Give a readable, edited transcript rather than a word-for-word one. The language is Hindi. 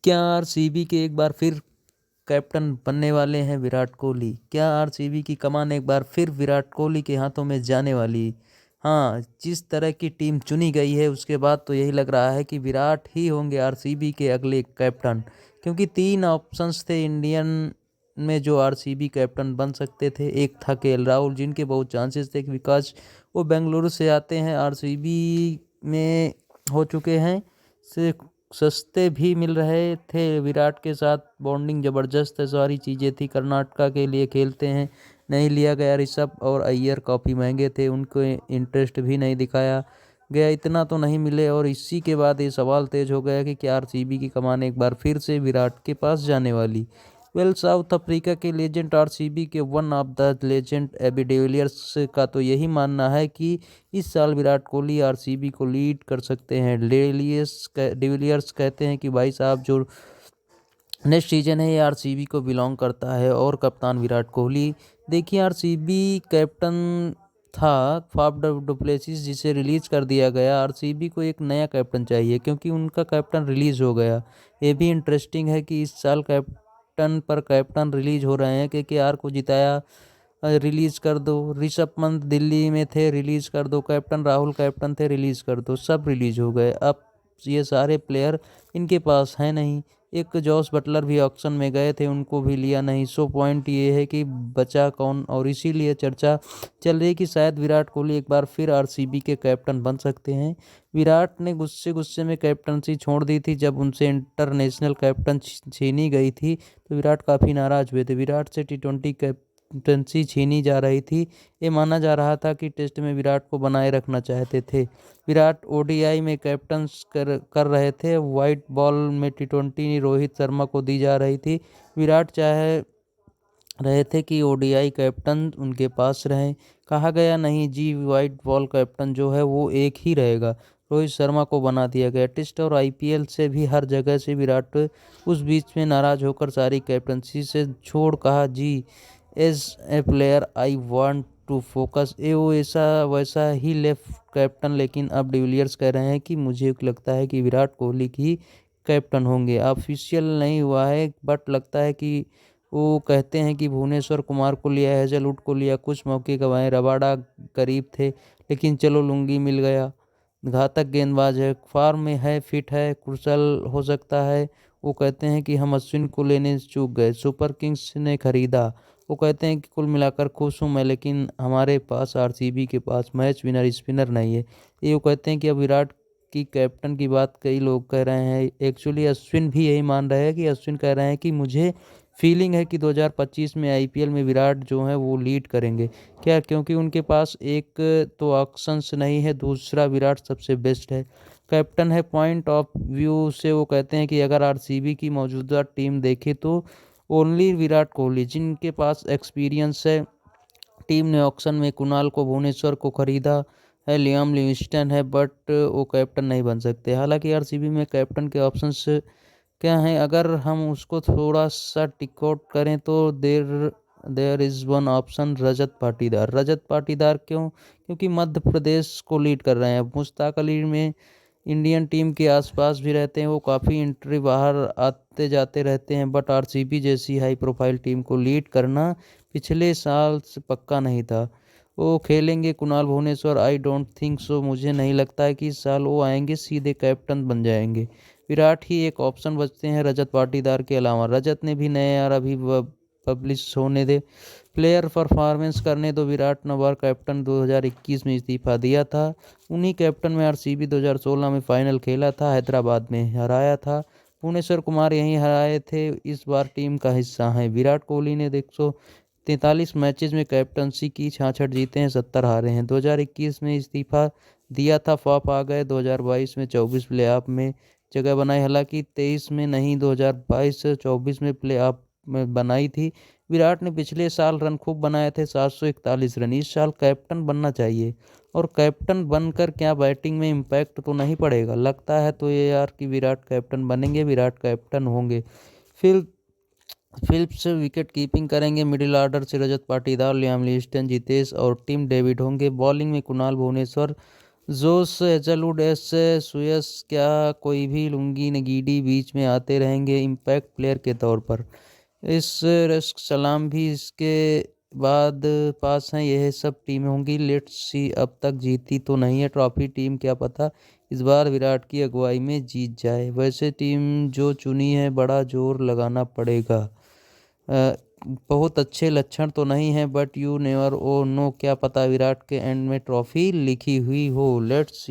क्या आरसीबी के एक बार फिर कैप्टन बनने वाले हैं विराट कोहली? क्या आरसीबी की कमान एक बार फिर विराट कोहली के हाथों में जाने वाली? हाँ, जिस तरह की टीम चुनी गई है उसके बाद तो यही लग रहा है कि विराट ही होंगे आरसीबी के अगले कैप्टन, क्योंकि 3 ऑप्शंस थे इंडियन में जो आरसीबी कैप्टन बन सकते थे। एक था केएल राहुल, जिनके बहुत चांसेस थे बिकॉज वो बेंगलुरु से आते हैं, आरसीबी में हो चुके हैं, से सस्ते भी मिल रहे थे, विराट के साथ बॉन्डिंग ज़बरदस्त है, सारी चीज़ें थी, कर्नाटका के लिए खेलते हैं। नहीं लिया गया ऋषभ और अय्यर, काफ़ी महंगे थे, उनको इंटरेस्ट भी नहीं दिखाया गया, इतना तो नहीं मिले। और इसी के बाद ये सवाल तेज हो गया कि क्या आरसीबी की कमान एक बार फिर से विराट के पास जाने वाली? वेल, साउथ अफ्रीका के लेजेंड आरसीबी के one of the legend AB de Villiers का तो यही मानना है कि इस साल विराट कोहली आरसीबी को लीड कर सकते हैं। डिविलियर्स कहते हैं कि भाई साहब, जो नेक्स्ट सीजन है ये आरसीबी को बिलोंग करता है और कप्तान विराट कोहली। देखिए, आरसीबी कैप्टन था फाफ डुप्लेसिस, जिसे रिलीज कर दिया गया। आरसीबी को एक नया कैप्टन चाहिए क्योंकि उनका कैप्टन रिलीज हो गया। ये भी इंटरेस्टिंग है कि इस साल कैप्टन पर कैप्टन रिलीज हो रहे हैं। केकेआर को जिताया, रिलीज कर दो। ऋषभ पंत दिल्ली में थे, रिलीज कर दो। कैप्टन राहुल कैप्टन थे, रिलीज कर दो। सब रिलीज हो गए। अब ये सारे प्लेयर इनके पास हैं नहीं। एक जॉस बटलर भी ऑक्शन में गए थे, उनको भी लिया नहीं। सो पॉइंट ये है कि बचा कौन, और इसीलिए चर्चा चल रही है कि शायद विराट कोहली एक बार फिर आरसीबी के कैप्टन बन सकते हैं। विराट ने गुस्से गुस्से में कैप्टनसी छोड़ दी थी जब उनसे इंटरनेशनल कैप्टन छीनी गई थी, तो विराट काफ़ी नाराज हुए थे। विराट से टी20 कैप्टनसी छीनी जा रही थी। ये माना जा रहा था कि टेस्ट में विराट को बनाए रखना चाहते थे। विराट ओडीआई में कैप्टन कर रहे थे, वाइट बॉल में टी20 रोहित शर्मा को दी जा रही थी। विराट चाहे रहे थे कि ओडीआई कैप्टन उनके पास रहें। कहा गया नहीं जी, वाइट बॉल कैप्टन जो है वो एक ही रहेगा। रोहित शर्मा को बना दिया गया। टेस्ट और आईपीएल से भी हर जगह से विराट उस बीच में नाराज होकर सारी कैप्टनसी से छोड़, कहा जी as a player I want to focus. ए वो ऐसा वैसा ही लेफ्ट कैप्टन। लेकिन अब डिविलियर्स कह रहे हैं कि मुझे लगता है कि विराट कोहली की कैप्टन होंगे। ऑफिशियल नहीं हुआ है बट लगता है कि वो कहते हैं कि भुवनेश्वर कुमार को लिया, हेजलवुड को लिया, कुछ मौके गंवाए, रबाडा करीब थे, लेकिन चलो लुंगी मिल गया। घातक गेंदबाज है, फॉर्म में है, फिट है, कुशल हो सकता है। वो कहते हैं कि हम अश्विन को लेने से चूक गए, सुपर किंग्स ने खरीदा। वो कहते हैं कि कुल मिलाकर खुश हूँ मैं, लेकिन हमारे पास आरसीबी के पास मैच विनर स्पिनर नहीं है। ये वो कहते हैं कि अब विराट की कैप्टन की बात कई लोग कह रहे हैं, एक्चुअली अश्विन भी यही मान रहे हैं कि अश्विन कह रहे हैं कि मुझे फीलिंग है कि 2025 में आईपीएल में विराट जो है वो लीड करेंगे। क्या? क्योंकि उनके पास एक तो ऑप्शंस नहीं है, दूसरा विराट सबसे बेस्ट है, कैप्टन है। पॉइंट ऑफ व्यू से वो कहते हैं कि अगर आरसीबी की मौजूदा टीम देखे तो ओनली विराट कोहली, जिनके पास एक्सपीरियंस है। टीम ने ऑक्शन में कुणाल को, भुवनेश्वर को खरीदा है, लियाम लिविंगस्टन है, बट वो कैप्टन नहीं बन सकते। हालांकि आरसीबी में कैप्टन के ऑप्शंस क्या हैं, अगर हम उसको थोड़ा सा टिक आउट करें तो there there is one option, Rajat Patidar. Rajat Patidar क्यों? क्योंकि मध्य प्रदेश को लीड कर रहे हैं। मुश्ताक अली में इंडियन टीम के आसपास भी रहते हैं, वो काफ़ी एंट्री बाहर आते जाते रहते हैं, बट आरसीबी जैसी हाई प्रोफाइल टीम को लीड करना पिछले साल से पक्का नहीं था। वो खेलेंगे Kunal Bhuvneshwar? I don't think so. मुझे नहीं लगता है कि इस साल वो आएंगे सीधे कैप्टन बन जाएंगे। विराट ही एक ऑप्शन बचते हैं रजत पाटीदार के अलावा। रजत ने भी नए यार अभी पब्लिश होने दे, प्लेयर परफॉर्मेंस करने दो। विराट ने बार कैप्टन 2021 में इस्तीफा दिया था। उन्हीं कैप्टन में आरसीबी 2016 में फाइनल खेला था, हैदराबाद में हराया था। भुवनेश्वर कुमार यहीं हराए थे, इस बार टीम का हिस्सा हैं। विराट कोहली ने 143 मैचेस में कैप्टनसी की, 66 जीते हैं, 70 हारे हैं। 2021 में इस्तीफा दिया था, फ्लॉप आ गए। 2022 में 24 प्लेऑफ में जगह बनाई, हालांकि 23 में नहीं, 2022 से 24 में प्लेऑफ में बनाई थी। विराट ने पिछले साल रन खूब बनाए थे, 741 रन। इस साल कैप्टन बनना चाहिए, और कैप्टन बनकर क्या बैटिंग में इम्पैक्ट तो नहीं पड़ेगा? लगता है तो ये यार कि विराट कैप्टन बनेंगे, विराट कैप्टन होंगे। फिर फिलिप्स विकेट कीपिंग करेंगे। मिडिल ऑर्डर से रजत पाटीदार, लियाम लिविंगस्टन, जितेश और टिम डेविड होंगे। बॉलिंग में Kunal Bhubaneswar Josh Hazlewood S सुयस, क्या कोई भी लुंगी नगीडी बीच में आते रहेंगे इम्पैक्ट प्लेयर के तौर पर? इस रस्क सलाम भी इसके बाद पास हैं, यह सब टीमें होंगी, लेट्स सी। अब तक जीती तो नहीं है ट्रॉफी टीम, क्या पता इस बार विराट की अगुवाई में जीत जाए। वैसे टीम जो चुनी है बड़ा जोर लगाना पड़ेगा। बहुत अच्छे लक्षण तो नहीं है, but you never oh know, क्या पता विराट के एंड में ट्रॉफी लिखी हुई हो। लेट्स